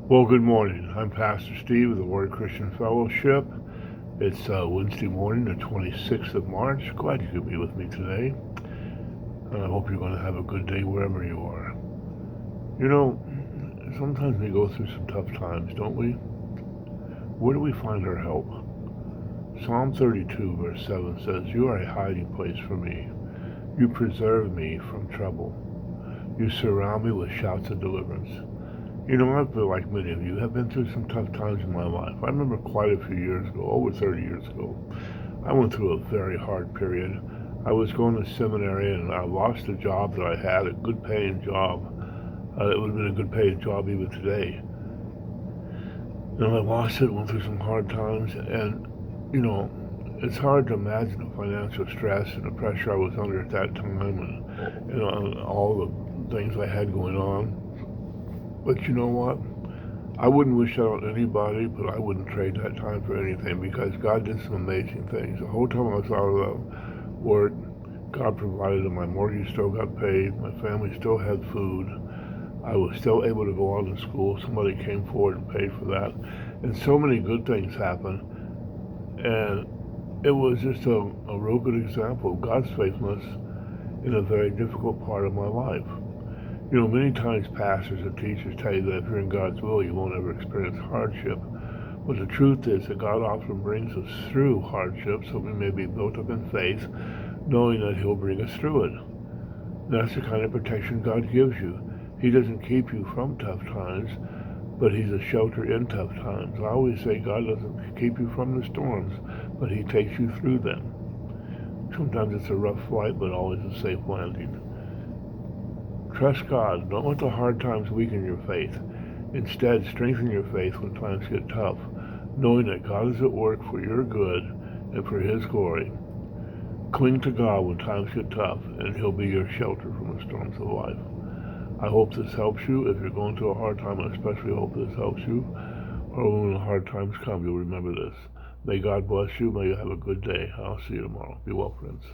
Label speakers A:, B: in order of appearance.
A: Well, good morning. I'm Pastor Steve of the Word Christian Fellowship. It's Wednesday morning, the 26th of March. Glad you could be with me today. And I hope you're going to have a good day wherever you are. You know, sometimes we go through some tough times, don't we? Where do we find our help? Psalm 32, verse 7 says, "You are a hiding place for me. You preserve me from trouble. You surround me with shouts of deliverance." You know, I feel like many of you have been through some tough times in my life. I remember quite a few years ago, over 30 years ago, I went through a very hard period. I was going to seminary and I lost a job that I had, a good paying job. It would have been a good paying job even today. I lost it, went through some hard times, and, you know, it's hard to imagine the financial stress and the pressure I was under at that time and, all the things I had going on. But you know what? I wouldn't wish that on anybody, but I wouldn't trade that time for anything because God did some amazing things. The whole time I was out of the work, God provided and my mortgage still got paid. My family still had food. I was still able to go on to school. Somebody came forward and paid for that. And so many good things happened. And it was just a real good example of God's faithfulness in a very difficult part of my life. You know, many times pastors and teachers tell you that if you're in God's will, you won't ever experience hardship. But the truth is that God often brings us through hardship so we may be built up in faith, knowing that He'll bring us through it. That's the kind of protection God gives you. He doesn't keep you from tough times, but He's a shelter in tough times. I always say God doesn't keep you from the storms, but He takes you through them. Sometimes it's a rough flight, but always a safe landing. Trust God. Don't let the hard times weaken your faith. Instead, strengthen your faith when times get tough, knowing that God is at work for your good and for His glory. Cling to God when times get tough, and He'll be your shelter from the storms of life. I hope this helps you. If you're going through a hard time, I especially hope this helps you. Or when the hard times come, you'll remember this. May God bless you. May you have a good day. I'll see you tomorrow. Be well, friends.